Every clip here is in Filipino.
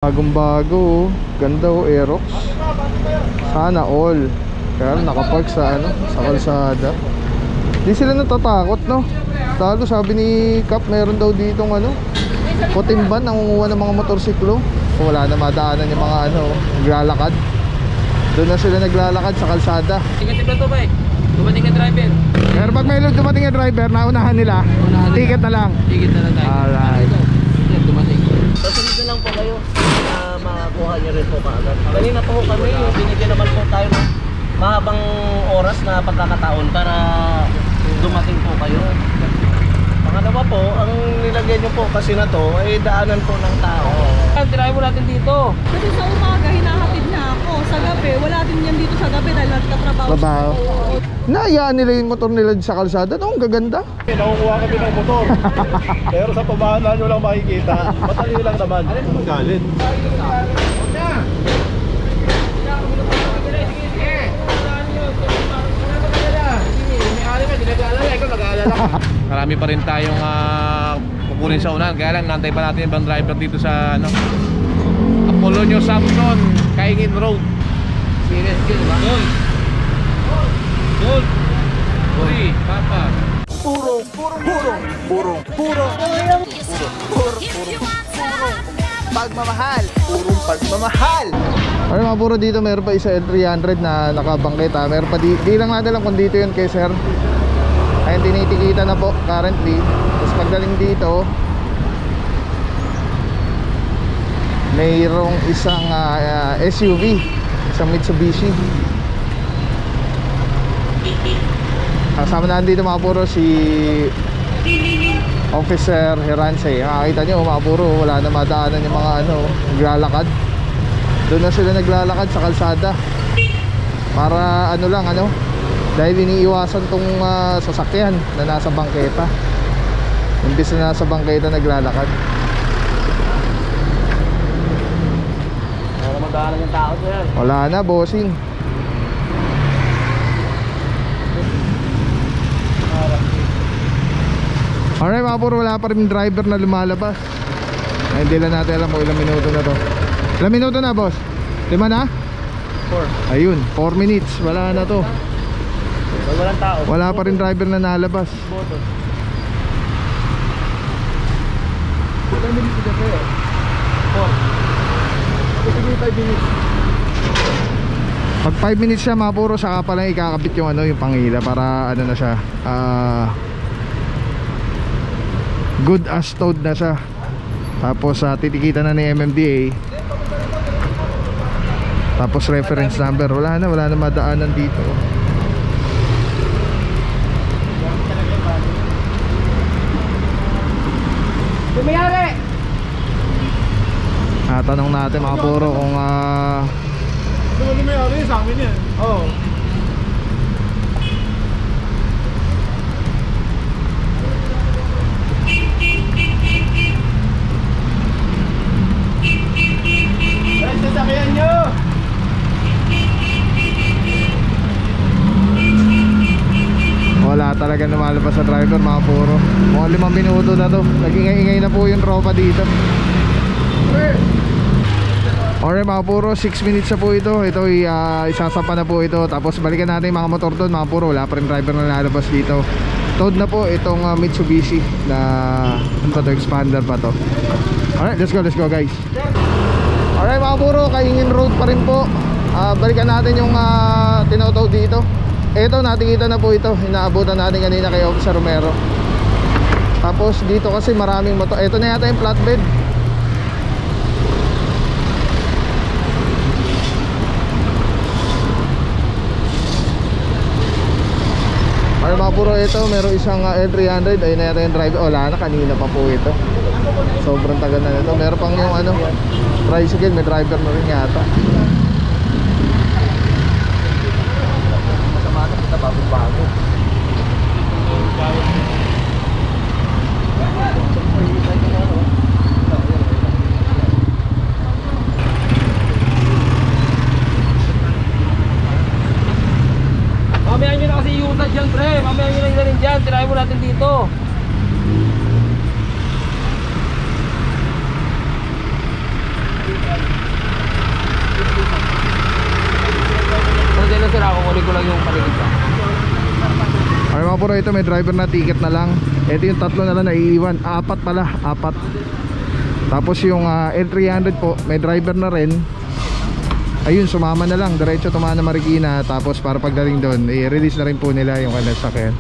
Bagong bago, ganda o Aerox. Sana all. Kaya nakapark sa sa kalsada. Di sila natatakot, no? Lalo sabi ni Cap, meron daw ditong puting van nangunguha ng mga motorsiklo. So, wala na madaanan yung mga naglalakad. Doon na sila naglalakad sa kalsada. Ticket ba to ba eh? Dumating ka driver. Pero pag may dumating na driver, naunahan nila. Ticket na lang. Ticket na lang tayo. Alright. Dumating. Sasunod na lang po kayo na makakuha nyo rin po kaagad. Kanina po kami, binigyan naman po tayo ng mahabang oras na pagkakataon para dumating po kayo. Pangalawa po, ang nilagay nyo po kasi na to ay daanan po ng tao. Tirahin mo natin dito. Kasi sa umaga, hinahatid na ako. Sa gabi, wala din yan dito sa gabi dahil nagtatrabaho. Trabaho. Naayaan nila yung motor nila sa kalsada. No, ang gaganda. Nakukuha kami ng motor. Pero sa pamahalaan nyo lang makikita. Matali lang naman. Galit. Marami pa rin tayong kukunin sa unahan. Kaya lang nantay pa natin ibang driver dito sa Apolonio Samson, Kaingin Road. Serious kill ba? Gold. Uy, papa. Puro pagmamahal. Purong pagmamahal. Ano mga puro dito, meron pa isa L300 na nakabangkit ha. Meron pa di lang natin alam kung dito yun kay sir. Ayun, tinitikita na po currently. Tapos pagdating dito, mayroong isang SUV, isang Mitsubishi. Kasama na dito mga puro si Officer Herance. Makikita nyo mga puro, wala na madaanan yung mga naglalakad. Doon na sila naglalakad sa kalsada. Para dahil iniiwasan tong sasakyan na nasa bangketa. Imbis na nasa bangketa naglalakad. Wala madaanan yung tao sir. Wala na, bossing. Alright mga puro, wala pa rin driver na lumalabas. Ay, hindi lang natin alam kung ilang minuto na to. Ilang minuto na boss? 5 na? 4. Ayun, 4 minutes, wala na to. Walang tao. Wala pa rin driver na nalabas. Ilang minutes ka sa'yo? 4. 5 minutes. Pag 5 minutes siya mga puro, saka pa lang ikakabit yung yung pangila para na siya, good as towed na siya. Tapos titikita na ni MMDA. Tapos reference number. Wala na madaanan dito. Tumayari! Tanong natin mga puro kung Ano may ari sa amin yan? Oo. Sasakyan nyo! wala talaga lumalabas sa driver mga puro. Mga 5 minuto na to. Nag-ingay-ingay na po yung tropa dito. Alright mga puro, 6 minutes na po ito. Ito isasapa na po ito. Tapos balikan natin yung mga motor doon mga puro. Wala pa rin driver na lalabas dito. Towed na po itong Mitsubishi na expander pa to. Alright, let's go guys. Alright mga puro, Kaingin Road pa rin po. Balikan natin yung tinotowed dito. Ito, natikita na po ito. Inaabutan natin kanina kay Officer Romero. Tapos dito kasi maraming motor. Ito na yata yung flatbed. Ano mga puro, ito meron isang L300. Ayun na yata yung driver. Wala na, kanina pa po ito. Sobrang tagal na nito. Meron pang yung tricycle, may driver na rin yata. Bago. Mamaya nyo na kasi iusad dyan pre. Mamaya nyo na ilalim dyan. Tirahin mo natin dito. Pwede na sir ako, kunin ko lang yung paligid ko. Okay mga puro, ito may driver na, ticket na lang. Ito yung tatlo na lang naiiwan, apat pala, apat. Tapos yung L300 po, may driver na rin. Ayun, sumama na lang, diretso tumana Marikina. Tapos para pagdating doon, i-release na rin po nila yung kanilang sakyan.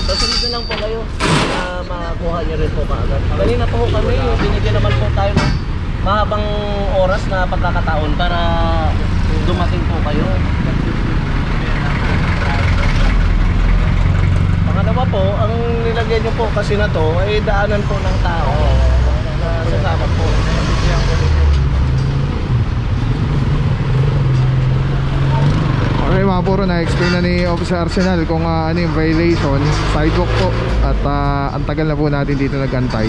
Susunod na lang po kayo na makakuha nyo rin po kaagad. Kanina po kami, binigyan naman po tayo ng mahabang oras na pagkakataon para dumating po kayo. Pangalawa po, ang nilagay nyo po kasi na to ay daanan po ng tao na sasama po. Okay mga puro, na-explain na ni Officer Arsenal kung ano yung violation. Sidewalk po. At ang tagal na po natin dito nagantay.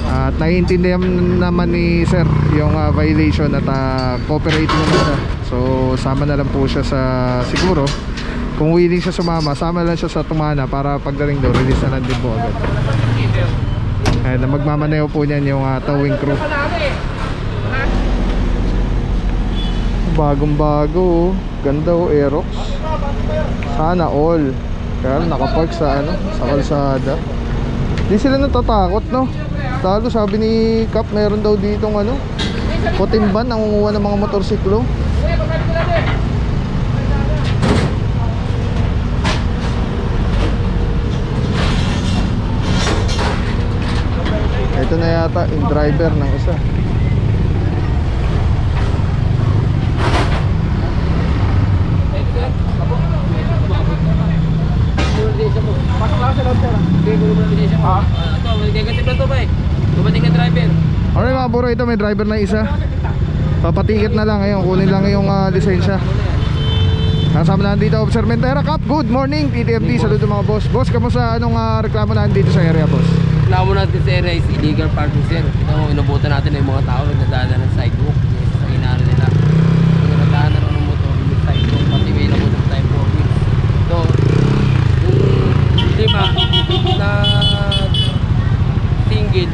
At naiintindihan naman ni Sir yung violation at cooperating naman siya. So sama na lang po siya sa, siguro kung willing siya sumama, sama lang siya sa tumana para pagdating doon, release na lang din po agad. And magmamaneho po niyan yung towing crew. Bagong bago, ganda o, Aerox. Sana all. Kaya nakapark sa sa kalsada. Di sila natatakot, no? Lalo sabi ni Cap, meron daw ditong Kotimban, nangunguha ng mga motorsiklo. Ito na yata yung driver ng isa. Alright mga buro, ito may driver na isa. Papatiket na lang ngayon, kunin lang yung lisensya. Kasama na dito Officer Mentera. Cap, good morning TTFT, saludo mga boss. Boss, kamusta anong reklamo na dito sa area, boss? Reklamo natin sa area is illegal parking, sir. Ito, inubutan natin ng mga tao nagdadaanan ng sidewalk sa inaano nila. Nagdadaanan ng motor yung sidewalk, pati may labot ng time walking. So, yung lima na single,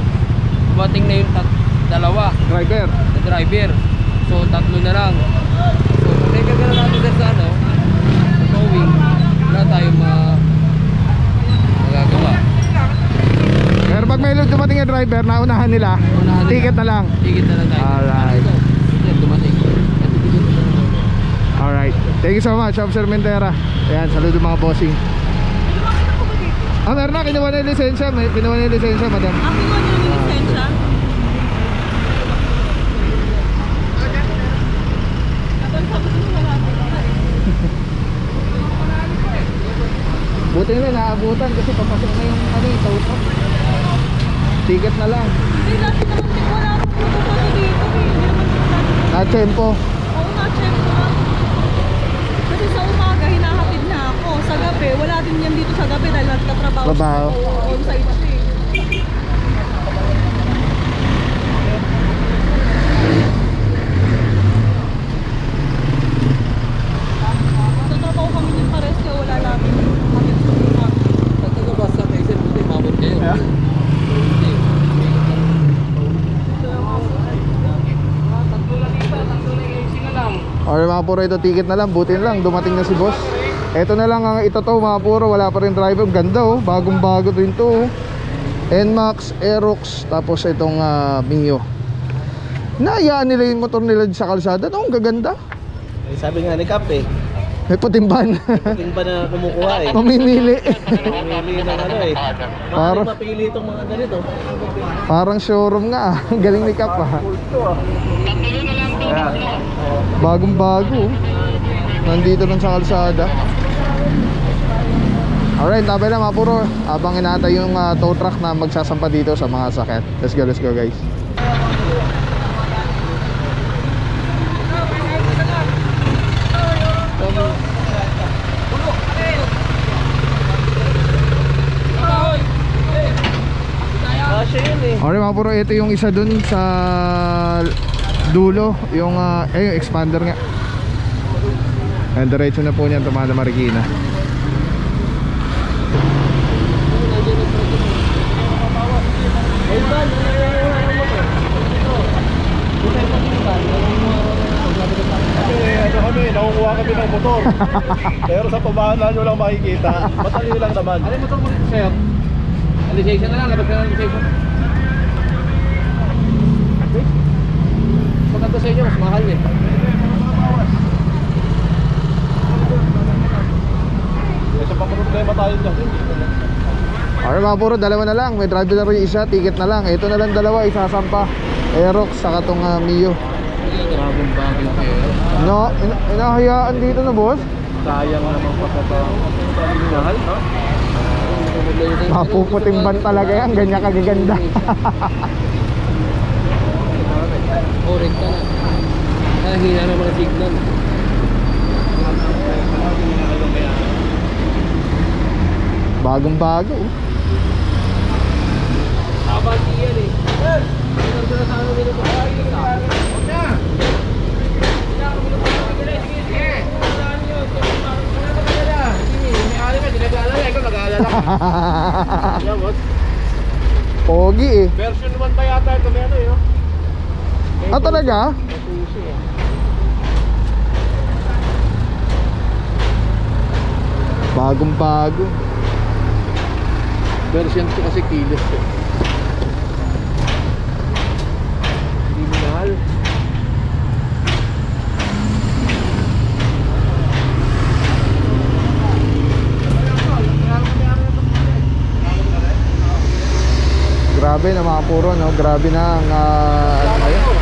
dumating na yung dalawa Driver. na driver. So, tatlo na lang. So, kung nagkagano natin sa sa towing, wala tayong magagawa. Pero pag may dumating yung driver, naunahan nila, ticket na lang. Ticket na lang tayo. Alright. Ito, dumating. Alright, thank you so much Officer Mentera. Ayan, saludo mga bossing. Meron na, kinuha na yung lisensya. Kinuha na yung lisensya, madam. Ang kinuha niyo ng lisensya? Sabi ko wala ko. Buti na naabutan kasi papasok na yung tauto. Ticket na lang. Hindi, dati naman wala akong puto dito. Hindi naman dito. Na-tempo. Oo nga, check ko nga. Kasi sa umaga, hinahatid na ako. Sa gabi, wala din yan dito sa gabi dahil nagtatrabaho Trabaho. siya on-site siya. Nagtatrabaho kami ng pares kaya wala namin hatid sa umaga. Nagtagabasa kayo, sir. Buti, mabot kayo. Hindi. Alright mga puro, ito ticket na lang. Buti na lang, dumating na si boss. Ito na lang ang ito to mga puro. Wala pa rin driver. Ganda oh, bagong bago rin to. NMAX, Aerox. Tapos itong Mio. Naayaan nila yung motor nila sa kalsada. Ang gaganda. Sabi nga ni Cap May putimban. yung ba na kumukuha Mamimili. Pumili ng Parang- mapili itong mga ganito. Parang showroom nga. Ang galing ni Cap ah. Bagong bago. Nandito lang sa kalsada. Alright, tabay lang mga puro. Habang inaantay yung tow truck na magsasampa dito sa mga sakyan. Let's go guys. Siya yun eh. Alright mga puro, ito yung isa dun sa dulo. Yung yung expander nga. And diretso na po niyan tumada Marikina. Ano kami, nakukuha kami ng motor. Pero sa pamahalaan nyo lang makikita. Madali lang naman. Ano yung motor mo dito sa'yo? Alisation na lang, labas ka na alisation. Pagkanto sa inyo, mas mahal eh. Sa pamproblema tayo dyan. Alright mga puro, dalawa na lang. May driver na rin isa, ticket na lang. Ito na lang dalawa, isasampa. Aerox, saka tong Mio. Grabing bagay kayo. No, inahayaan dito na boss. Sayang naman pagkakahal, no? Mapuputing ban talaga yan, ganyan kagaganda. Orig ka na. Hina na mga signal. Bagong bago. Abati yan eh. Ito na sa ano nila ito. Pogi eh. Version 1 pa yata ito, may ano yun. Ah talaga? Bagong bago. Version 2 kasi kilos eh. Hindi minahal. Grabe na mga puro, no? Grabe na ang ano ngayon.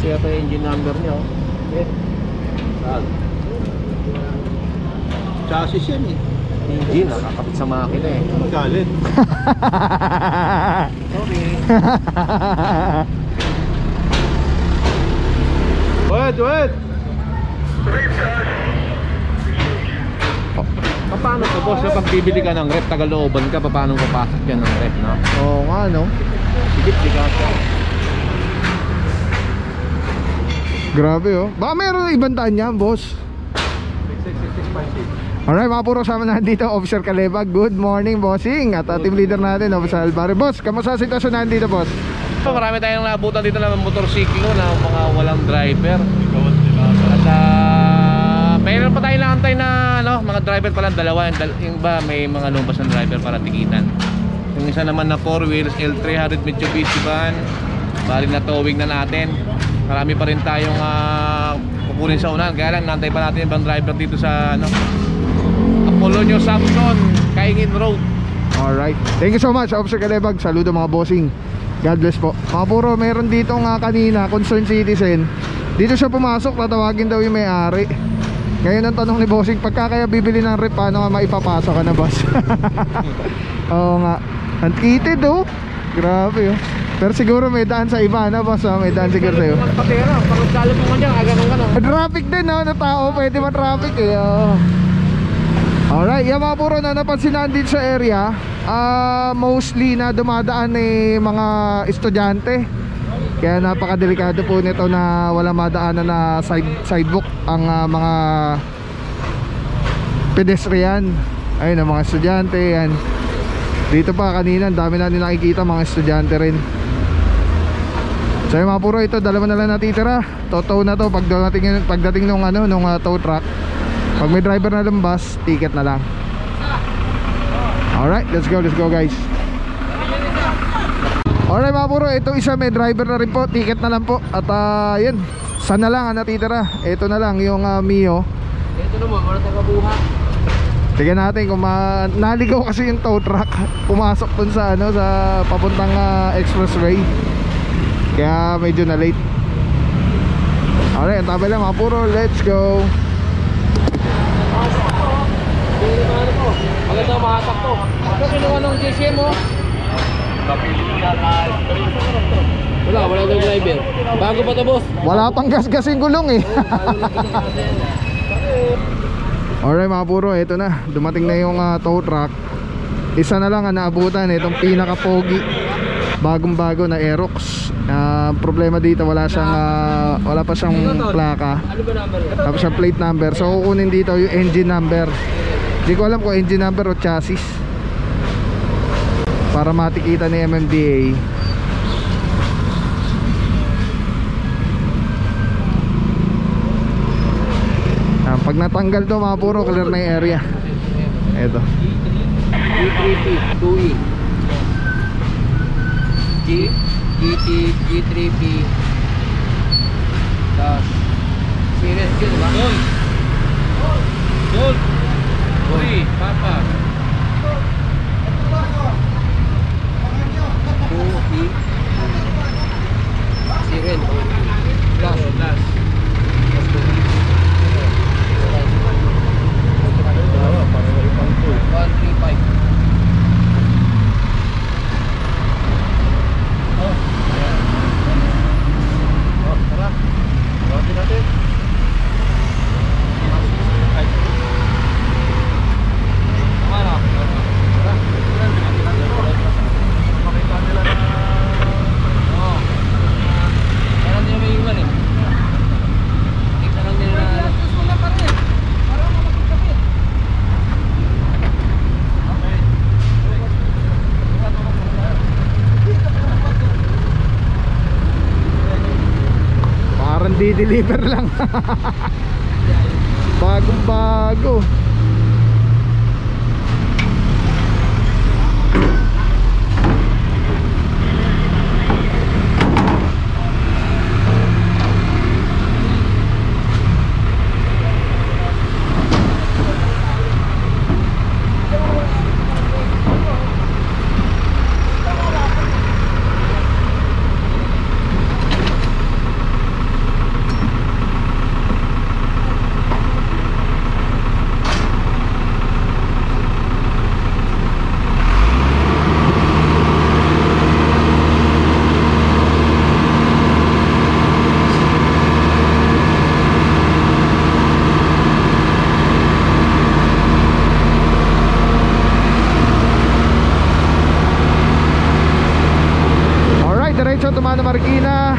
Kaya pa yung engine number niya oh. Saan? Chassis yan eh. Engine, nakakapit sa makina eh. Magalit. Wait! Paano to boss, kapag bibili ka ng rep, tagalooban ka, paano papasok yan ng rep, no? Oo nga, no? Sigit-sigat ka. Grabe, oh. Baka meron ibang daan yan, boss. Alright, mga puro, sama na dito, Officer Calebag. Good morning, bossing. At team leader natin, Officer Alvaro. Boss, kamusta ang sitwasyon natin dito, boss? Marami tayong nabutan dito ng motorsiklo na mga walang driver. At mayroon pa tayong nakantay na mga driver pala dalawa. Yung ba may mga lumabas ng driver para tikitan. Yung isa naman na 4 wheels L300 Mitsubishi van, bali na towing na natin. Marami pa rin tayong kukunin sa unahan. Kaya lang nantay pa natin yung ibang driver dito sa Apolonio Samson, Kaingin Road. Alright, thank you so much, Officer Calebag. Saludo mga bossing. God bless po. Mga puro, meron dito kanina, concerned citizen. Dito siya pumasok, tatawagin daw yung may-ari. Ngayon ang tanong ni bossing, pagka kaya bibili ng rep, paano nga maipapasok ka na, boss? Oo nga, untited oh. Grabe oh. Pero siguro may daan sa iba na, boss. May daan siguro sa'yo. Patera, pag nagkalo mo nga dyan, agano'n ka no. Traffic din no, na tao, pwede ma-traffic eh. Alright, yung mga puro na napansinan din sa area, mostly na dumadaan mga estudyante. Kaya napakadelikado po nito na wala madaanan na sidewalk ang mga pedestrian. Ayun ang mga estudyante yan. Dito pa kanina, dami natin nakikita mga estudyante rin. So yung mga puro, ito dalawa na lang natitira. Totow na to pagdating nung tow truck. Pag may driver na lumabas, ticket na lang. Alright, let's go guys. Alright mga puro, ito isa may driver na rin po, ticket na lang po. At yun, sana lang ang natitira. Ito na lang yung Mio. Ito naman, wala tayong kabuha. Tignan natin kung naligaw kasi yung tow truck. Pumasok dun sa sa papuntang expressway. Kaya medyo na late. Alright, ang tabi lang mga puro. Let's go. Maganda mahatak to. Ano kinuha ng JCM mo? Wala daw driver. Bago pa to, boss. Wala pang gas-gasing gulong eh. Alright mga puro, ito na. Dumating na yung tow truck. Isa na lang ang naabutan. Itong pinaka-pogi, bagong-bago na Aerox. Problema dito, wala pa siyang plaka. Ano ba number? Tapos yung plate number. So kukunin dito yung engine number. Hindi ko alam kung engine number o chassis, para matikita ni MMDA. Pag natanggal to mga puro, clear na yung area. Eto G3P 2E G3P series yun, diba? Gold. Uy, Papa. 2E series plus 135. di-deliver lang. Bagong-bago. Diretso Tumano Marikina,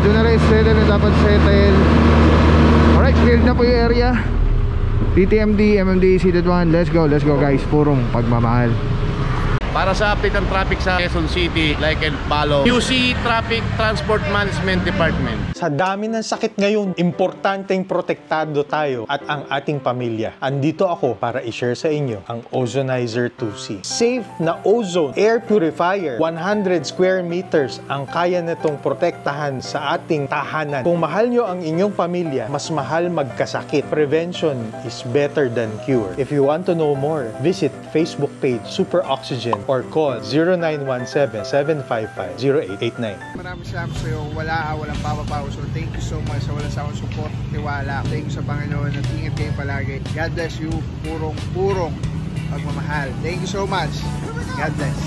doon na rin settle na dapat settle. Alright, cleared na po yung area. DTMD, MMD, seated 1. Let's go guys, purong pagmamahal. Para sa update ng traffic sa Quezon City, like and follow QC Traffic Transport Management Department. Sa dami ng sakit ngayon, importanteng protektado tayo at ang ating pamilya. Andito ako para i-share sa inyo ang Ozonizer 2C. Safe na ozone air purifier. 100 square meters ang kaya nitong protektahan sa ating tahanan. Kung mahal nyo ang inyong pamilya, mas mahal magkasakit. Prevention is better than cure. If you want to know more, visit Facebook page Super Oxygen or call 0917-755-0889. Maraming salamat sa iyo. Walang papapaw. So thank you so much sa walang sawang support, tiwala. Thank you sa Panginoon at ingat kayo palagi. God bless you. Purong pagmamahal. Thank you so much. God bless.